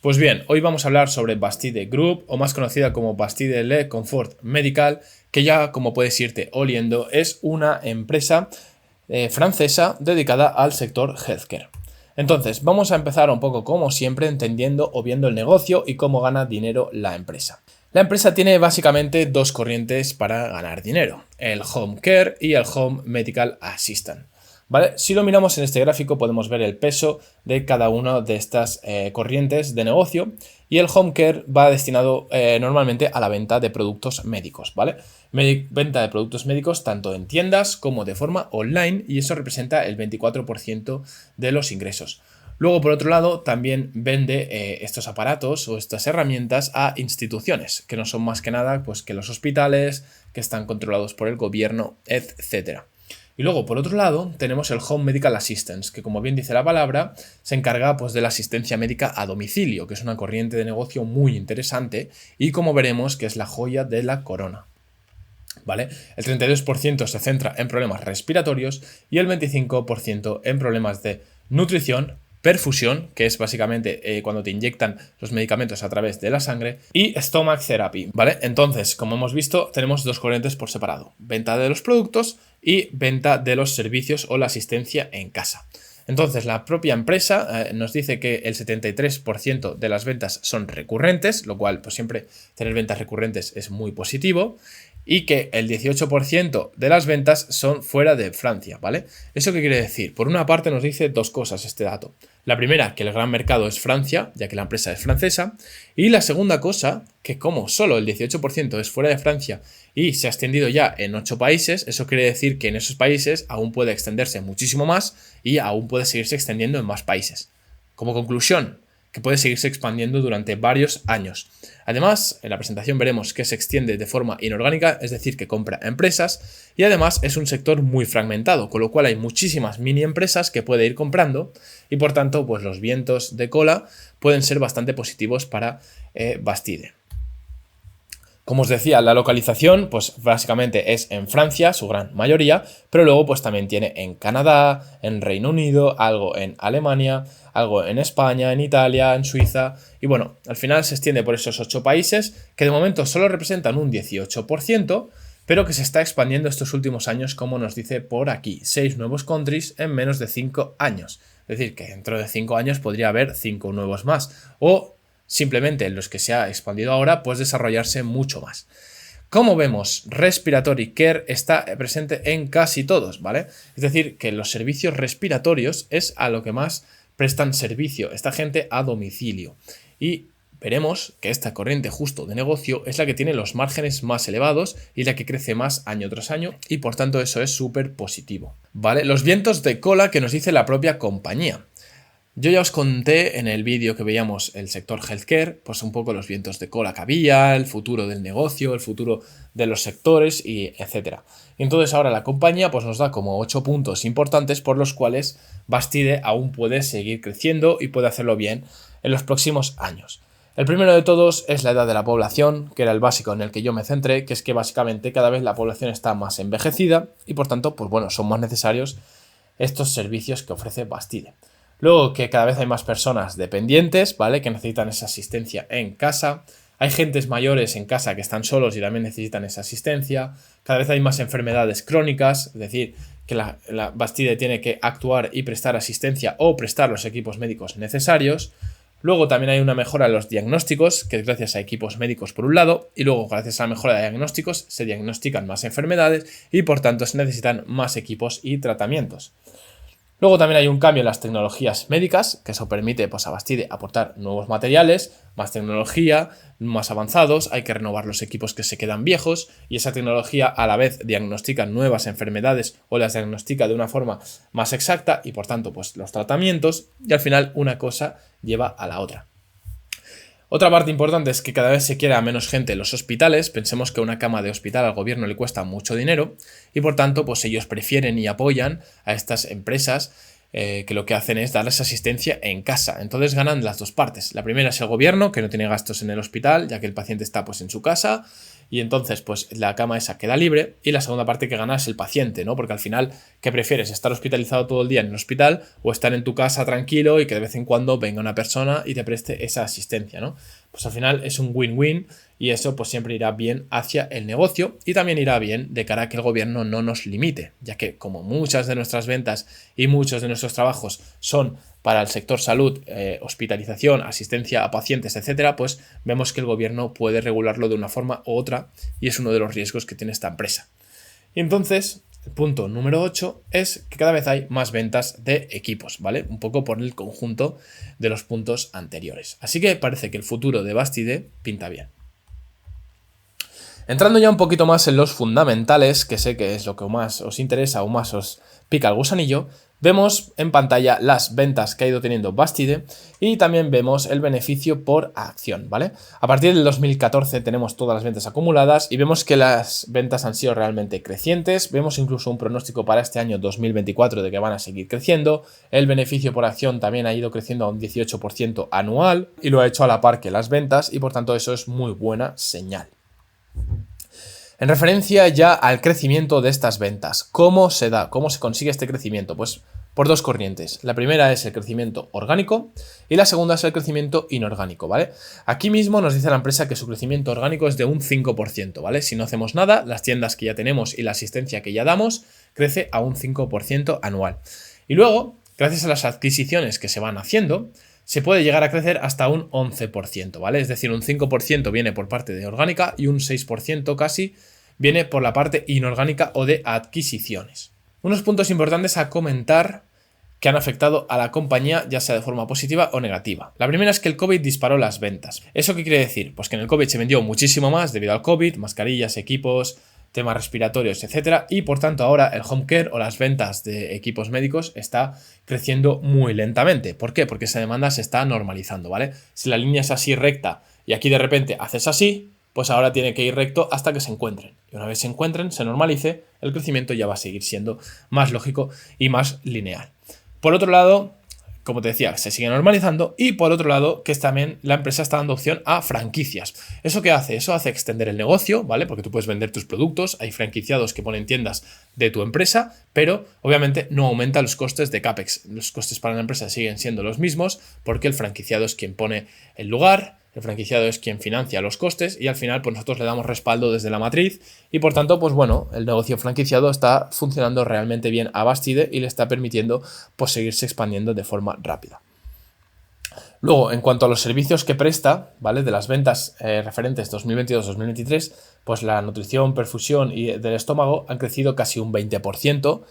Pues bien, hoy vamos a hablar sobre Bastide Group, o más conocida como Bastide Le Confort Medical, que ya, como puedes irte oliendo, es una empresa francesa dedicada al sector healthcare. Entonces, vamos a empezar un poco como siempre entendiendo o viendo el negocio y cómo gana dinero la empresa. La empresa tiene básicamente dos corrientes para ganar dinero, el Home Care y el Home Medical Assistant. ¿Vale? Si lo miramos en este gráfico podemos ver el peso de cada una de estas corrientes de negocio, y el Home Care va destinado normalmente a la venta de productos médicos, ¿vale? Venta de productos médicos tanto en tiendas como de forma online, y eso representa el 24% de los ingresos. Luego, por otro lado, también vende estos aparatos o estas herramientas a instituciones, que no son más que nada pues, que los hospitales, que están controlados por el gobierno, etc. Y luego, por otro lado, tenemos el Home Medical Assistance, que como bien dice la palabra, se encarga pues, de la asistencia médica a domicilio, que es una corriente de negocio muy interesante y como veremos que es la joya de la corona. ¿Vale? El 32% se centra en problemas respiratorios y el 25% en problemas de nutrición, perfusión, que es básicamente cuando te inyectan los medicamentos a través de la sangre, y stomach therapy, ¿vale? Entonces, como hemos visto, tenemos dos corrientes por separado: venta de los productos y venta de los servicios o la asistencia en casa. Entonces, la propia empresa nos dice que el 73% de las ventas son recurrentes, lo cual pues siempre tener ventas recurrentes es muy positivo, y que el 18% de las ventas son fuera de Francia, ¿vale? ¿Eso qué quiere decir? Por una parte nos dice dos cosas este dato. La primera, que el gran mercado es Francia, ya que la empresa es francesa, y la segunda cosa, que como solo el 18% es fuera de Francia y se ha extendido ya en 8 países, eso quiere decir que en esos países aún puede extenderse muchísimo más y aún puede seguirse extendiendo en más países. Como conclusión, que puede seguirse expandiendo durante varios años. Además, en la presentación veremos que se extiende de forma inorgánica, es decir, que compra empresas, y además es un sector muy fragmentado, con lo cual hay muchísimas mini empresas que puede ir comprando, y por tanto, pues los vientos de cola pueden ser bastante positivos para Bastide. Como os decía, la localización, pues básicamente es en Francia, su gran mayoría, pero luego pues también tiene en Canadá, en Reino Unido, algo en Alemania, algo en España, en Italia, en Suiza, y bueno, al final se extiende por esos 8 países, que de momento solo representan un 18%, pero que se está expandiendo estos últimos años, como nos dice por aquí, 6 nuevos countries en menos de 5 años. Es decir, que dentro de 5 años podría haber 5 nuevos más, o simplemente en los que se ha expandido ahora, pues desarrollarse mucho más. Como vemos, Respiratory Care está presente en casi todos, ¿vale? Es decir, que los servicios respiratorios es a lo que más prestan servicio esta gente a domicilio. Y veremos que esta corriente justo de negocio es la que tiene los márgenes más elevados y la que crece más año tras año, y por tanto eso es súper positivo, ¿vale? Los vientos de cola que nos dice la propia compañía. Yo ya os conté en el vídeo que veíamos el sector healthcare, pues un poco los vientos de cola que había, el futuro del negocio, el futuro de los sectores y etcétera. Y entonces ahora la compañía pues nos da como 8 puntos importantes por los cuales Bastide aún puede seguir creciendo y puede hacerlo bien en los próximos años. El primero de todos es la edad de la población, que era el básico en el que yo me centré, que es que básicamente cada vez la población está más envejecida y por tanto pues bueno, son más necesarios estos servicios que ofrece Bastide. Luego que cada vez hay más personas dependientes, ¿vale? Que necesitan esa asistencia en casa. Hay gentes mayores en casa que están solos y también necesitan esa asistencia. Cada vez hay más enfermedades crónicas, es decir, que la Bastide tiene que actuar y prestar asistencia o prestar los equipos médicos necesarios. Luego también hay una mejora en los diagnósticos, que es gracias a equipos médicos por un lado, y luego gracias a la mejora de diagnósticos se diagnostican más enfermedades y por tanto se necesitan más equipos y tratamientos. Luego también hay un cambio en las tecnologías médicas, que eso permite pues, a Bastide aportar nuevos materiales, más tecnología, más avanzados, hay que renovar los equipos que se quedan viejos y esa tecnología a la vez diagnostica nuevas enfermedades o las diagnostica de una forma más exacta y por tanto pues, los tratamientos, y al final una cosa lleva a la otra. Otra parte importante es que cada vez se quiere a menos gente en los hospitales. Pensemos que una cama de hospital al gobierno le cuesta mucho dinero y por tanto pues ellos prefieren y apoyan a estas empresas que lo que hacen es darles asistencia en casa. Entonces ganan las dos partes. La primera es el gobierno, que no tiene gastos en el hospital ya que el paciente está pues en su casa, y entonces pues la cama esa queda libre, y la segunda parte que gana es el paciente, ¿no? Porque al final, ¿qué prefieres? ¿Estar hospitalizado todo el día en el hospital o estar en tu casa tranquilo y que de vez en cuando venga una persona y te preste esa asistencia, ¿no? Pues al final es un win-win, y eso pues siempre irá bien hacia el negocio y también irá bien de cara a que el gobierno no nos limite, ya que como muchas de nuestras ventas y muchos de nuestros trabajos son para el sector salud, hospitalización, asistencia a pacientes, etcétera, pues vemos que el gobierno puede regularlo de una forma u otra, y es uno de los riesgos que tiene esta empresa. Y entonces, el punto número 8 es que cada vez hay más ventas de equipos, ¿vale? Un poco por el conjunto de los puntos anteriores. Así que parece que el futuro de Bastide pinta bien. Entrando ya un poquito más en los fundamentales, que sé que es lo que más os interesa o más os pica el gusanillo, vemos en pantalla las ventas que ha ido teniendo Bastide y también vemos el beneficio por acción, ¿vale? A partir del 2014 tenemos todas las ventas acumuladas y vemos que las ventas han sido realmente crecientes. Vemos incluso un pronóstico para este año 2024 de que van a seguir creciendo. El beneficio por acción también ha ido creciendo a un 18% anual y lo ha hecho a la par que las ventas, y por tanto eso es muy buena señal. En referencia ya al crecimiento de estas ventas, ¿cómo se da? ¿Cómo se consigue este crecimiento? Pues por dos corrientes. La primera es el crecimiento orgánico y la segunda es el crecimiento inorgánico, ¿vale? Aquí mismo nos dice la empresa que su crecimiento orgánico es de un 5%, ¿vale? Si no hacemos nada, las tiendas que ya tenemos y la asistencia que ya damos crece a un 5% anual. Y luego, gracias a las adquisiciones que se van haciendo, se puede llegar a crecer hasta un 11%, ¿vale? Es decir, un 5% viene por parte de orgánica y un 6% casi viene por la parte inorgánica o de adquisiciones. Unos puntos importantes a comentar que han afectado a la compañía, ya sea de forma positiva o negativa. La primera es que el COVID disparó las ventas. ¿Eso qué quiere decir? Pues que en el COVID se vendió muchísimo más debido al COVID, mascarillas, equipos, temas respiratorios, etcétera, y por tanto ahora el home care o las ventas de equipos médicos está creciendo muy lentamente. ¿Por qué? Porque esa demanda se está normalizando, ¿vale? Si la línea es así recta y aquí de repente haces así, pues ahora tiene que ir recto hasta que se encuentren. Y una vez se encuentren, se normalice, el crecimiento ya va a seguir siendo más lógico y más lineal. Por otro lado, como te decía, se sigue normalizando, y por otro lado, que también la empresa está dando opción a franquicias. ¿Eso qué hace? Eso hace extender el negocio, ¿vale? Porque tú puedes vender tus productos, hay franquiciados que ponen tiendas de tu empresa, pero obviamente no aumenta los costes de CAPEX. Los costes para la empresa siguen siendo los mismos porque el franquiciado es quien pone el lugar, el franquiciado es quien financia los costes, y al final pues nosotros le damos respaldo desde la matriz, y por tanto pues bueno, el negocio franquiciado está funcionando realmente bien a Bastide y le está permitiendo pues seguirse expandiendo de forma rápida. Luego, en cuanto a los servicios que presta, ¿vale? De las ventas referentes 2022-2023, pues la nutrición, perfusión y del estómago han crecido casi un 20%.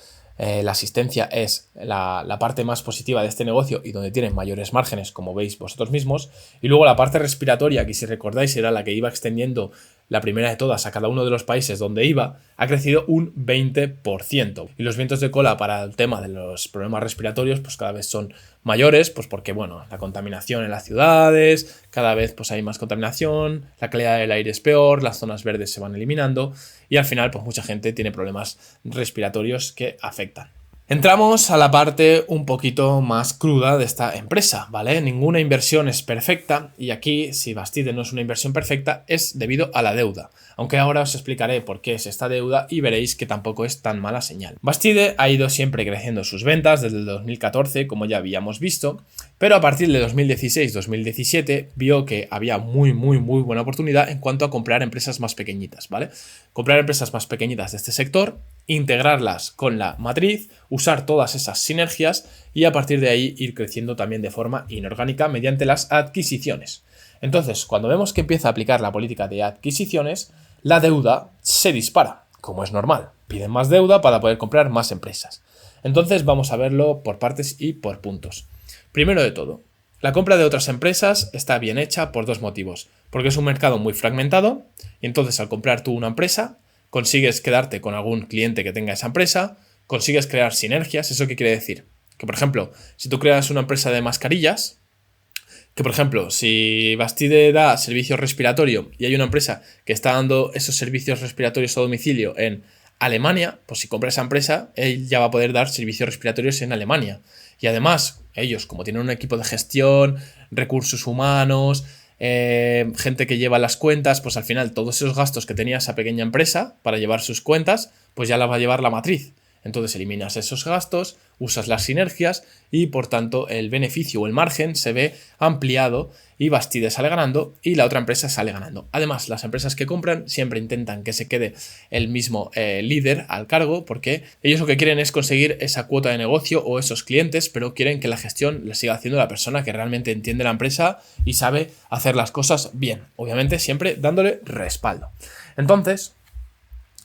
La asistencia es la parte más positiva de este negocio y donde tienen mayores márgenes, como veis vosotros mismos. Y luego la parte respiratoria, que si recordáis era la que iba extendiendo la primera de todas a cada uno de los países donde iba, ha crecido un 20%. Y los vientos de cola para el tema de los problemas respiratorios pues cada vez son mayores, pues porque bueno, la contaminación en las ciudades, cada vez pues hay más contaminación, la calidad del aire es peor, las zonas verdes se van eliminando y al final pues mucha gente tiene problemas respiratorios que afectan. Entramos a la parte un poquito más cruda de esta empresa, ¿vale? Ninguna inversión es perfecta, y aquí, si Bastide no es una inversión perfecta, es debido a la deuda. Aunque ahora os explicaré por qué es esta deuda y veréis que tampoco es tan mala señal. Bastide ha ido siempre creciendo sus ventas desde el 2014, como ya habíamos visto, pero a partir de 2016-2017 vio que había muy buena oportunidad en cuanto a comprar empresas más pequeñitas, ¿vale? Comprar empresas más pequeñitas de este sector, integrarlas con la matriz, usar todas esas sinergias y a partir de ahí ir creciendo también de forma inorgánica mediante las adquisiciones. Entonces, cuando vemos que empieza a aplicar la política de adquisiciones, la deuda se dispara, como es normal. Piden más deuda para poder comprar más empresas. Entonces vamos a verlo por partes y por puntos. Primero de todo, la compra de otras empresas está bien hecha por dos motivos. Porque es un mercado muy fragmentado y entonces al comprar tú una empresa, consigues quedarte con algún cliente que tenga esa empresa, consigues crear sinergias. ¿Eso qué quiere decir? Que, por ejemplo, si tú creas una empresa de mascarillas, que, por ejemplo, si Bastide da servicio respiratorio y hay una empresa que está dando esos servicios respiratorios a domicilio en Alemania, pues si compra esa empresa, él ya va a poder dar servicios respiratorios en Alemania. Y además, ellos, como tienen un equipo de gestión, recursos humanos, gente que lleva las cuentas, pues al final todos esos gastos que tenía esa pequeña empresa para llevar sus cuentas, pues ya las va a llevar la matriz. Entonces eliminas esos gastos, usas las sinergias y por tanto el beneficio o el margen se ve ampliado y Bastide sale ganando y la otra empresa sale ganando. Además, las empresas que compran siempre intentan que se quede el mismo líder al cargo porque ellos lo que quieren es conseguir esa cuota de negocio o esos clientes, pero quieren que la gestión la siga haciendo la persona que realmente entiende la empresa y sabe hacer las cosas bien. Obviamente siempre dándole respaldo. Entonces,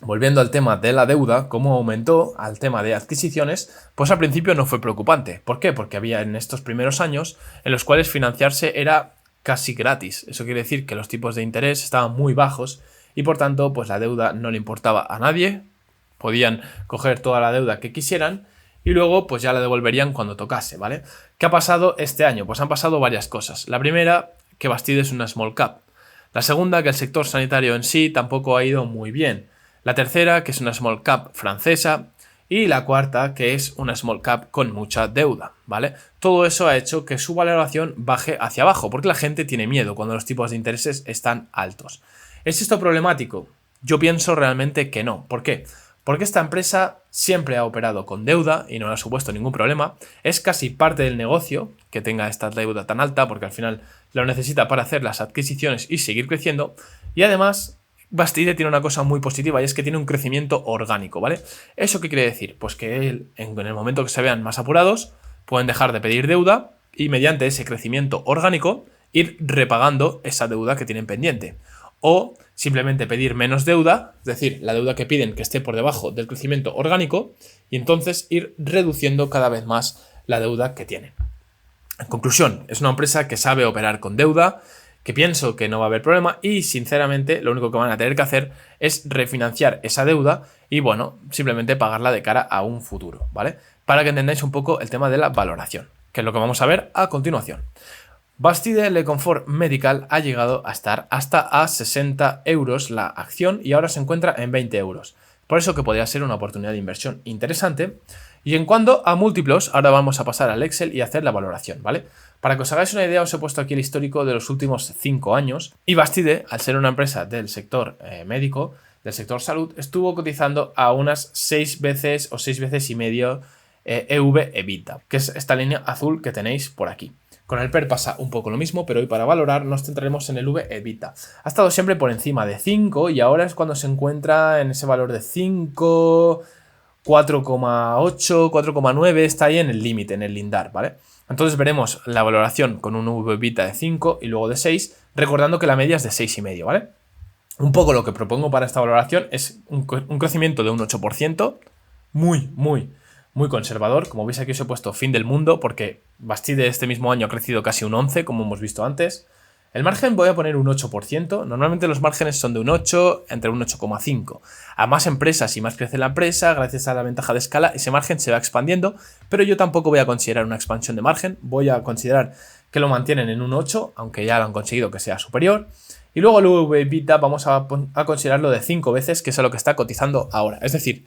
volviendo al tema de la deuda, cómo aumentó al tema de adquisiciones, pues al principio no fue preocupante. ¿Por qué? Porque había en estos primeros años en los cuales financiarse era casi gratis. Eso quiere decir que los tipos de interés estaban muy bajos y por tanto pues la deuda no le importaba a nadie. Podían coger toda la deuda que quisieran y luego pues ya la devolverían cuando tocase, ¿vale? ¿Qué ha pasado este año? Pues han pasado varias cosas. La primera, que Bastide es una small cap. La segunda, que el sector sanitario en sí tampoco ha ido muy bien. La tercera, que es una small cap francesa. Y la cuarta, que es una small cap con mucha deuda, ¿vale? Todo eso ha hecho que su valoración baje hacia abajo, porque la gente tiene miedo cuando los tipos de intereses están altos. ¿Es esto problemático? Yo pienso realmente que no. ¿Por qué? Porque esta empresa siempre ha operado con deuda y no le ha supuesto ningún problema. Es casi parte del negocio que tenga esta deuda tan alta, porque al final lo necesita para hacer las adquisiciones y seguir creciendo. Y además, Bastide tiene una cosa muy positiva y es que tiene un crecimiento orgánico, ¿vale? ¿Eso qué quiere decir? Pues que en el momento que se vean más apurados, pueden dejar de pedir deuda y mediante ese crecimiento orgánico ir repagando esa deuda que tienen pendiente. O simplemente pedir menos deuda, es decir, la deuda que piden que esté por debajo del crecimiento orgánico y entonces ir reduciendo cada vez más la deuda que tienen. En conclusión, es una empresa que sabe operar con deuda, que pienso que no va a haber problema y sinceramente lo único que van a tener que hacer es refinanciar esa deuda y bueno, simplemente pagarla de cara a un futuro, ¿vale? Para que entendáis un poco el tema de la valoración, que es lo que vamos a ver a continuación. Bastide Le Confort Medical ha llegado a estar hasta a 60 euros la acción y ahora se encuentra en 20 euros. Por eso que podría ser una oportunidad de inversión interesante. Y en cuanto a múltiplos, ahora vamos a pasar al Excel y hacer la valoración, ¿vale? Para que os hagáis una idea, os he puesto aquí el histórico de los últimos 5 años. Y Bastide, al ser una empresa del sector médico, del sector salud, estuvo cotizando a unas 6 veces o 6 veces y medio EV/EBITDA, que es esta línea azul que tenéis por aquí. Con el PER pasa un poco lo mismo, pero hoy para valorar nos centraremos en el EV/EBITDA. Ha estado siempre por encima de 5 y ahora es cuando se encuentra en ese valor de 5, 4,8, 4,9, está ahí en el límite, en el lindar, ¿vale? Entonces veremos la valoración con un EV/EBITDA de 5 y luego de 6, recordando que la media es de 6,5, ¿vale? Un poco lo que propongo para esta valoración es un crecimiento de un 8%, muy conservador. Como veis aquí os he puesto fin del mundo porque Bastide este mismo año ha crecido casi un 11%, como hemos visto antes. El margen voy a poner un 8%. Normalmente los márgenes son de un 8, entre un 8,5. A más empresas y más crece la empresa, gracias a la ventaja de escala, ese margen se va expandiendo, pero yo tampoco voy a considerar una expansión de margen. Voy a considerar que lo mantienen en un 8, aunque ya lo han conseguido que sea superior. Y luego el EV/EBITDA vamos a considerarlo de 5 veces, que es a lo que está cotizando ahora. Es decir,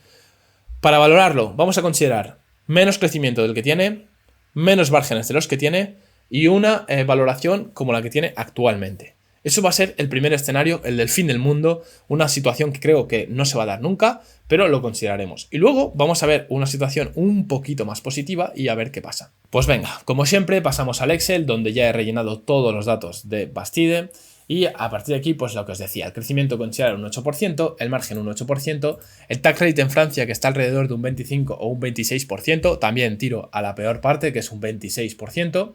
para valorarlo vamos a considerar menos crecimiento del que tiene, menos márgenes de los que tiene y una valoración como la que tiene actualmente. Eso va a ser el primer escenario, el del fin del mundo, una situación que creo que no se va a dar nunca, pero lo consideraremos. Y luego vamos a ver una situación un poquito más positiva y a ver qué pasa. Pues venga, como siempre pasamos al Excel, donde ya he rellenado todos los datos de Bastide. Y a partir de aquí, pues lo que os decía, el crecimiento considera un 8%, el margen un 8%, el tax rate en Francia que está alrededor de un 25 o un 26%, también tiro a la peor parte que es un 26%.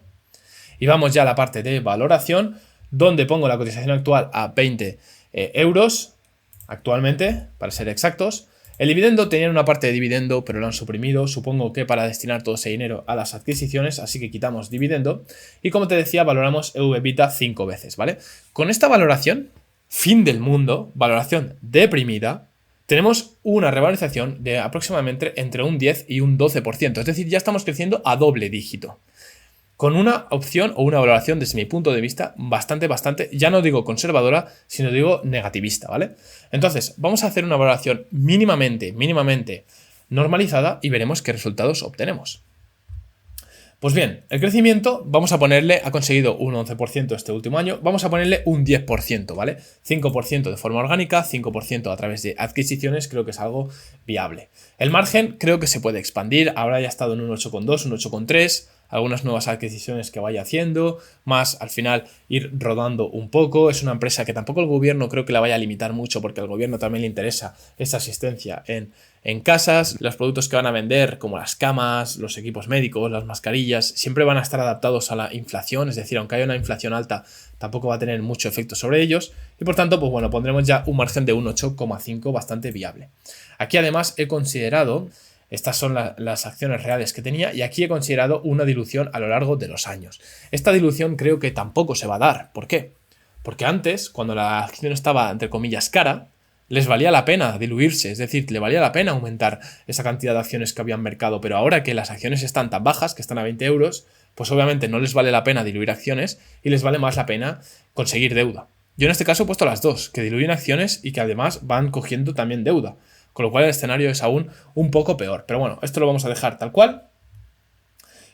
Y vamos ya a la parte de valoración, donde pongo la cotización actual a 20 euros, actualmente, para ser exactos. El dividendo tenía una parte de dividendo, pero lo han suprimido, supongo que para destinar todo ese dinero a las adquisiciones, así que quitamos dividendo. Y como te decía, valoramos EV/EBITDA 5 veces, ¿vale? Con esta valoración, fin del mundo, valoración deprimida, tenemos una revalorización de aproximadamente entre un 10 y un 12%, es decir, ya estamos creciendo a doble dígito. Con una opción o una valoración desde mi punto de vista bastante, ya no digo conservadora, sino digo negativista, ¿vale? Entonces, vamos a hacer una valoración mínimamente normalizada y veremos qué resultados obtenemos. Pues bien, el crecimiento, vamos a ponerle, ha conseguido un 11% este último año, vamos a ponerle un 10%, ¿vale? 5% de forma orgánica, 5% a través de adquisiciones, creo que es algo viable. El margen creo que se puede expandir, ahora ya ha estado en un 8,2, un 8,3, algunas nuevas adquisiciones que vaya haciendo, más al final ir rodando un poco. Es una empresa que tampoco el gobierno creo que la vaya a limitar mucho, porque al gobierno también le interesa esta asistencia en casas. Los productos que van a vender, como las camas, los equipos médicos, las mascarillas, siempre van a estar adaptados a la inflación, es decir, aunque haya una inflación alta, tampoco va a tener mucho efecto sobre ellos, y por tanto, pues bueno, pondremos ya un margen de un 8,5 bastante viable. Aquí además he considerado, estas son las acciones reales que tenía, y aquí he considerado una dilución a lo largo de los años. Esta dilución creo que tampoco se va a dar. ¿Por qué? Porque antes, cuando la acción estaba, entre comillas, cara, les valía la pena diluirse, es decir, le valía la pena aumentar esa cantidad de acciones que había en mercado, pero ahora que las acciones están tan bajas, que están a 20 euros, pues obviamente no les vale la pena diluir acciones y les vale más la pena conseguir deuda. Yo en este caso he puesto las dos, que diluyen acciones y que además van cogiendo también deuda, con lo cual el escenario es aún un poco peor. Pero bueno, esto lo vamos a dejar tal cual.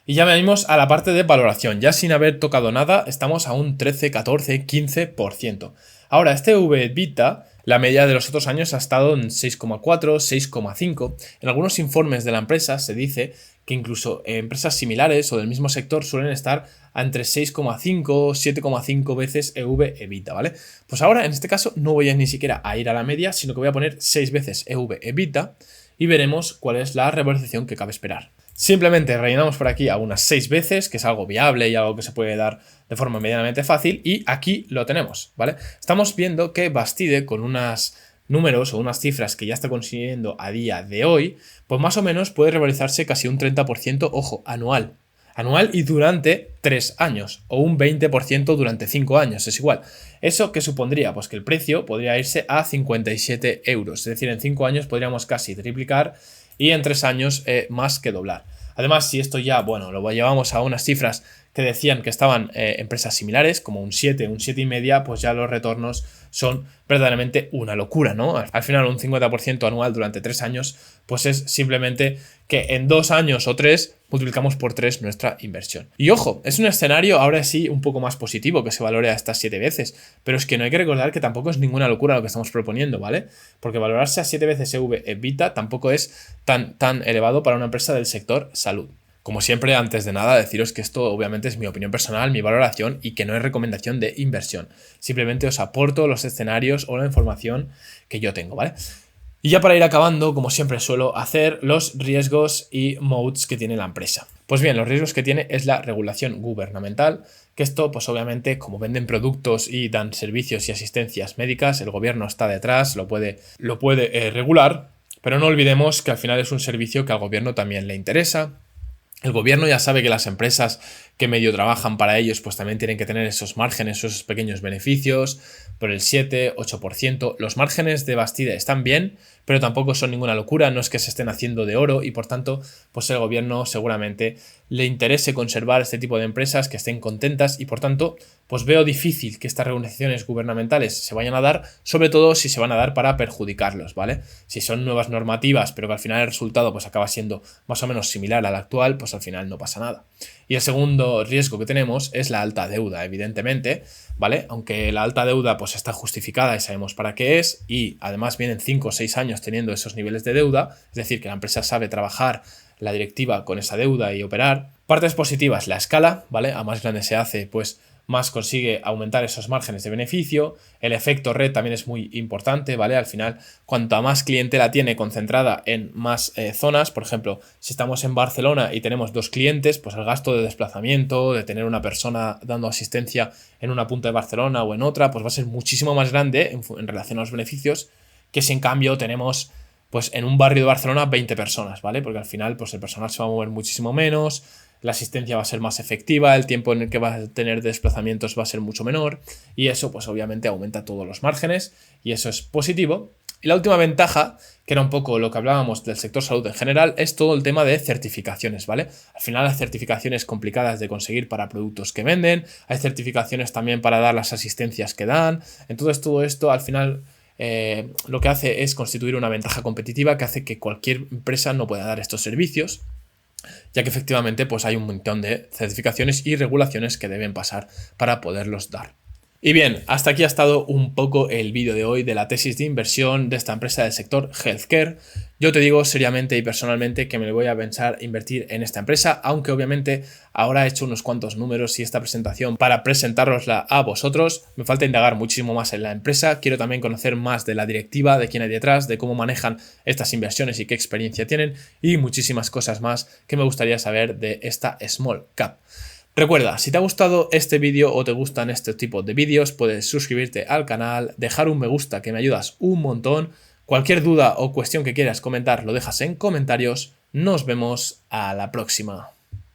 Y ya venimos a la parte de valoración. Ya sin haber tocado nada, estamos a un 13, 14, 15%. Ahora, este EV/EBITDA, la media de los otros años ha estado en 6,4, 6,5. En algunos informes de la empresa se dice que incluso empresas similares o del mismo sector suelen estar entre 6,5, 7,5 veces EV/EBITDA, ¿vale? Pues ahora, en este caso, no voy a ni siquiera a ir a la media, sino que voy a poner 6 veces EV/EBITDA y veremos cuál es la revalorización que cabe esperar. Simplemente rellenamos por aquí a unas 6 veces, que es algo viable y algo que se puede dar de forma medianamente fácil, y aquí lo tenemos, ¿vale? Estamos viendo que Bastide, con unos números o unas cifras que ya está consiguiendo a día de hoy, pues más o menos puede revalorizarse casi un 30%, ojo, anual. Anual y durante 3 años, o un 20% durante 5 años, es igual. ¿Eso qué supondría? Pues que el precio podría irse a 57 euros, es decir, en 5 años podríamos casi triplicar y en 3 años más que doblar. Además, si esto ya, bueno, lo llevamos a unas cifras que decían que estaban empresas similares, como un 7, un 7,5, pues ya los retornos son verdaderamente una locura, ¿no? Al final, un 50% anual durante 3 años, pues es simplemente que en 2 años o 3 multiplicamos por 3 nuestra inversión. Y ojo, es un escenario ahora sí un poco más positivo, que se valore a estas 7 veces, pero es que no hay que recordar que tampoco es ninguna locura lo que estamos proponiendo, ¿vale? Porque valorarse a 7 veces EV/EBITDA tampoco es tan elevado para una empresa del sector salud. Como siempre, antes de nada, deciros que esto obviamente es mi opinión personal, mi valoración, y que no es recomendación de inversión. Simplemente os aporto los escenarios o la información que yo tengo, ¿vale? Y ya para ir acabando, como siempre suelo hacer, los riesgos y moats que tiene la empresa. Pues bien, los riesgos que tiene es la regulación gubernamental, que esto, pues obviamente, como venden productos y dan servicios y asistencias médicas, el gobierno está detrás, lo puede regular, pero no olvidemos que al final es un servicio que al gobierno también le interesa. El gobierno ya sabe que las empresas que medio trabajan para ellos pues también tienen que tener esos márgenes, esos pequeños beneficios por el 7, 8%. Los márgenes de Bastide están bien, pero tampoco son ninguna locura, no es que se estén haciendo de oro y por tanto pues el gobierno seguramente le interese conservar este tipo de empresas que estén contentas y por tanto pues veo difícil que estas regulaciones gubernamentales se vayan a dar, sobre todo si se van a dar para perjudicarlos, ¿vale? Si son nuevas normativas pero que al final el resultado pues acaba siendo más o menos similar al actual, pues al final no pasa nada. Y el segundo riesgo que tenemos es la alta deuda, evidentemente, ¿vale? Aunque la alta deuda pues está justificada y sabemos para qué es, y además vienen 5 o 6 años teniendo esos niveles de deuda, es decir, que la empresa sabe trabajar la directiva con esa deuda y operar. Partes positivas, la escala, ¿vale? A más grande se hace, pues más consigue aumentar esos márgenes de beneficio. El efecto red también es muy importante, ¿vale? Al final, cuanto más clientela tiene concentrada en más zonas, por ejemplo, si estamos en Barcelona y tenemos 2 clientes, pues el gasto de desplazamiento, de tener una persona dando asistencia en una punta de Barcelona o en otra, pues va a ser muchísimo más grande en relación a los beneficios que si en cambio tenemos pues en un barrio de Barcelona 20 personas, ¿vale? Porque al final pues el personal se va a mover muchísimo menos, la asistencia va a ser más efectiva, el tiempo en el que va a tener desplazamientos va a ser mucho menor y eso pues obviamente aumenta todos los márgenes y eso es positivo. Y la última ventaja, que era un poco lo que hablábamos del sector salud en general, es todo el tema de certificaciones, ¿vale? Al final hay certificaciones complicadas de conseguir para productos que venden, hay certificaciones también para dar las asistencias que dan, entonces todo esto al final lo que hace es constituir una ventaja competitiva que hace que cualquier empresa no pueda dar estos servicios. ya que efectivamente pues hay un montón de certificaciones y regulaciones que deben pasar para poderlos dar. Y bien, hasta aquí ha estado un poco el vídeo de hoy de la tesis de inversión de esta empresa del sector healthcare. Yo te digo seriamente y personalmente que me lo voy a pensar invertir en esta empresa, aunque obviamente ahora he hecho unos cuantos números y esta presentación para presentárosla a vosotros. Me falta indagar muchísimo más en la empresa, quiero también conocer más de la directiva, de quién hay detrás, de cómo manejan estas inversiones y qué experiencia tienen y muchísimas cosas más que me gustaría saber de esta small cap. Recuerda, si te ha gustado este vídeo o te gustan este tipo de vídeos, puedes suscribirte al canal, dejar un me gusta que me ayudas un montón. Cualquier duda o cuestión que quieras comentar lo dejas en comentarios. Nos vemos a la próxima.